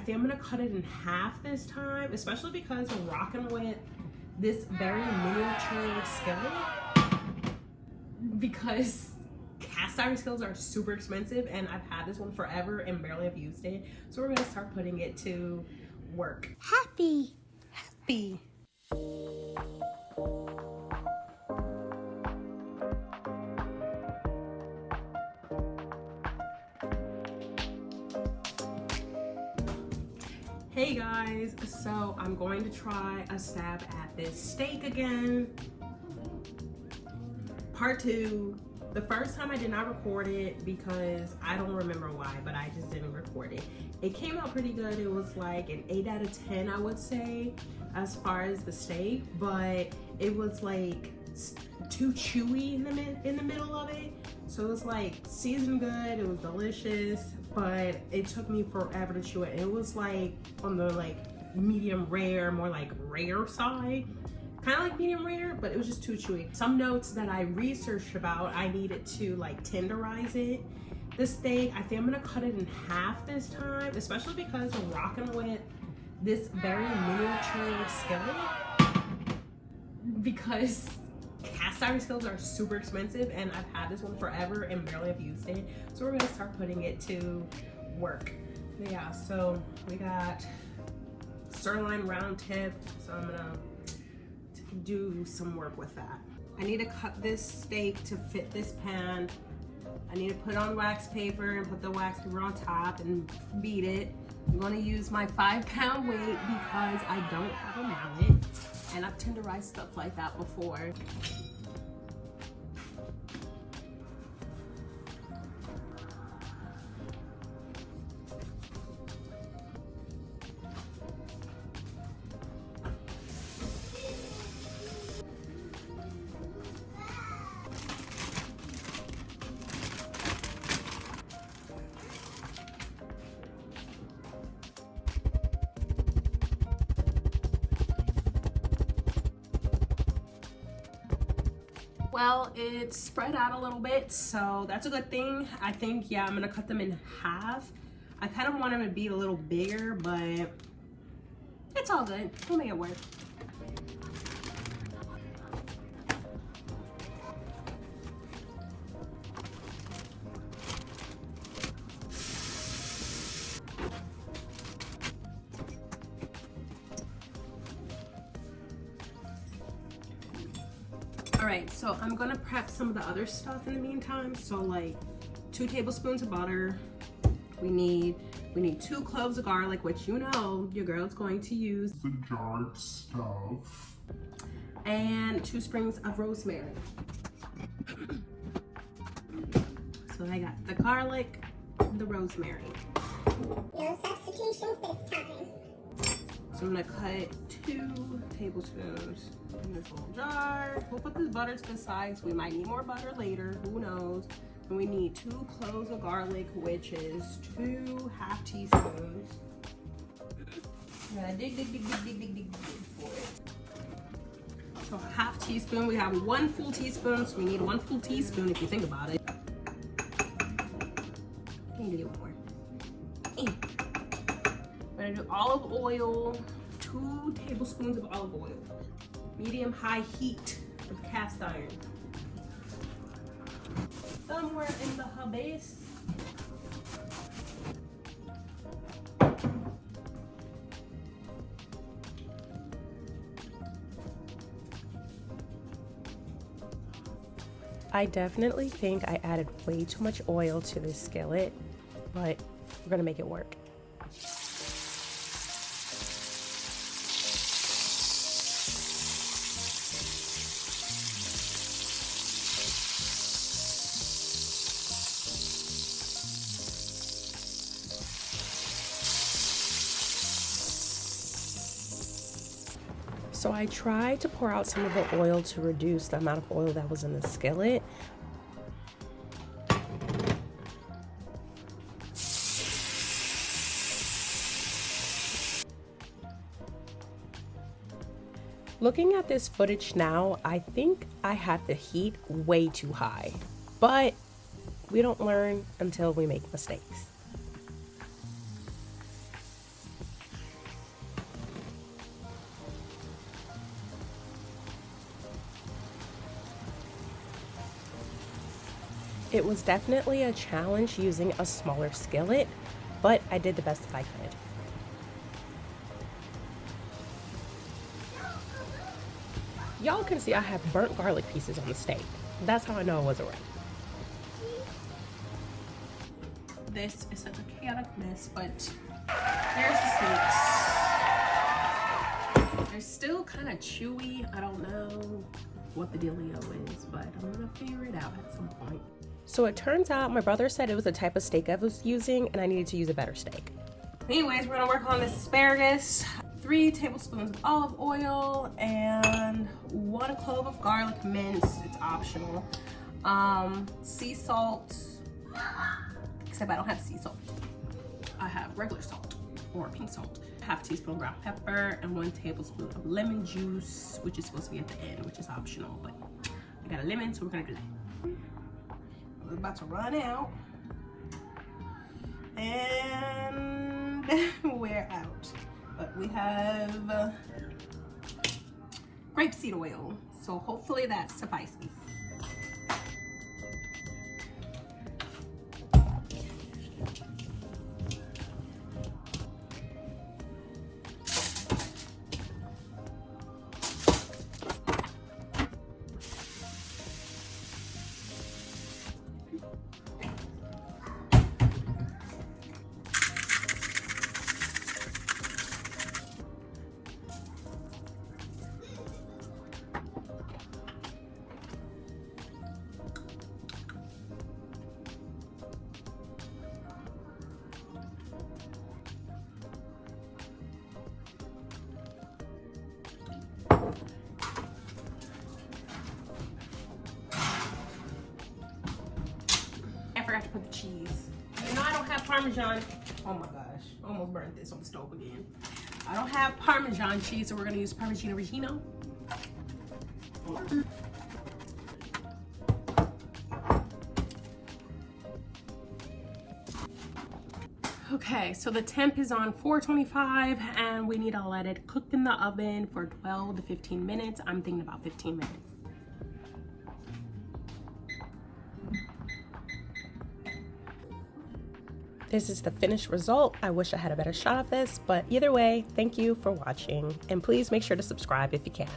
think I'm gonna cut it in half this time, especially because I'm rocking with this very miniature skillet, because cast iron skillets are super expensive and I've had this one forever and barely have used it. So we're gonna start putting it to work. Happy. Hey guys, so I'm going to try a stab at this steak again. Part 2. The first time I did not record it because I don't remember why, but I just didn't record it. It came out pretty good. It was like an 8 out of 10, I would say, as far as the steak, but it was like too chewy in the middle of it. So it was like seasoned good, it was delicious, but it took me forever to chew it. It was like on the like medium rare, more like rare side. Kind of like medium rare, but it was just too chewy. Some notes that I researched about, I needed to like tenderize it. The steak, I think I'm gonna cut it in half this time, especially because I'm rocking with this very miniature skillet, because cast iron skillets are super expensive and I've had this one forever and barely have used it. So we're gonna start putting it to work. But yeah, so we got sirloin round tip, so I'm gonna do some work with that. I need to cut this steak to fit this pan. I need to put on wax paper and put the wax paper on top and beat it. I'm gonna use my 5-pound weight because I don't have a mallet and I've tenderized stuff like that before. Well, it's spread out a little bit, so that's a good thing. I think, yeah, I'm gonna cut them in half. I kind of want them to be a little bigger, but it's all good. We'll make it work. Alright, so I'm gonna prep some of the other stuff in the meantime. So like 2 tablespoons of butter. We need 2 cloves of garlic, which you know your girl's going to use the jarred stuff. And 2 sprigs of rosemary. So I got the garlic, the rosemary. No substitutions this time. So I'm gonna cut 2 tablespoons in this little jar. We'll put this butter to the side, so we might need more butter later, who knows. And we need 2 cloves of garlic, which is 2 half teaspoons. I'm gonna dig for it. So half teaspoon, we have 1 full teaspoon, so we need 1 full teaspoon if you think about it. Can you do more? We're gonna do olive oil, 2 tablespoons of olive oil. Medium high heat with cast iron. Somewhere in the hubbase. I definitely think I added way too much oil to this skillet, but we're gonna make it work. So I tried to pour out some of the oil to reduce the amount of oil that was in the skillet. Looking at this footage now, I think I had the heat way too high, but we don't learn until we make mistakes. It was definitely a challenge using a smaller skillet, but I did the best that I could. Y'all can see I have burnt garlic pieces on the steak. That's how I know it wasn't right. This is such a chaotic mess, but there's the steaks. They're still kind of chewy. I don't know what the dealio is, but I'm gonna figure it out at some point. So it turns out my brother said it was the type of steak I was using and I needed to use a better steak. Anyways, we're gonna work on this asparagus. 3 tablespoons of olive oil and 1 clove of garlic minced. It's optional. Sea salt, except I don't have sea salt. I have regular salt or pink salt. 1/2 teaspoon ground pepper and 1 tablespoon of lemon juice, which is supposed to be at the end, which is optional, but I got a lemon, so we're gonna do that. We're about to run out and we're out. But we have grapeseed oil, so hopefully that suffices. I forgot to put the cheese. You know I don't have Parmesan. Oh my gosh, almost burnt this on the stove again. I don't have Parmesan cheese, so we're gonna use Parmigiano Reggiano. Okay, so the temp is on 425 and we need to let it cook in the oven for 12 to 15 minutes. I'm thinking about 15 minutes. This is the finished result. I wish I had a better shot of this, but either way, thank you for watching and please make sure to subscribe if you can.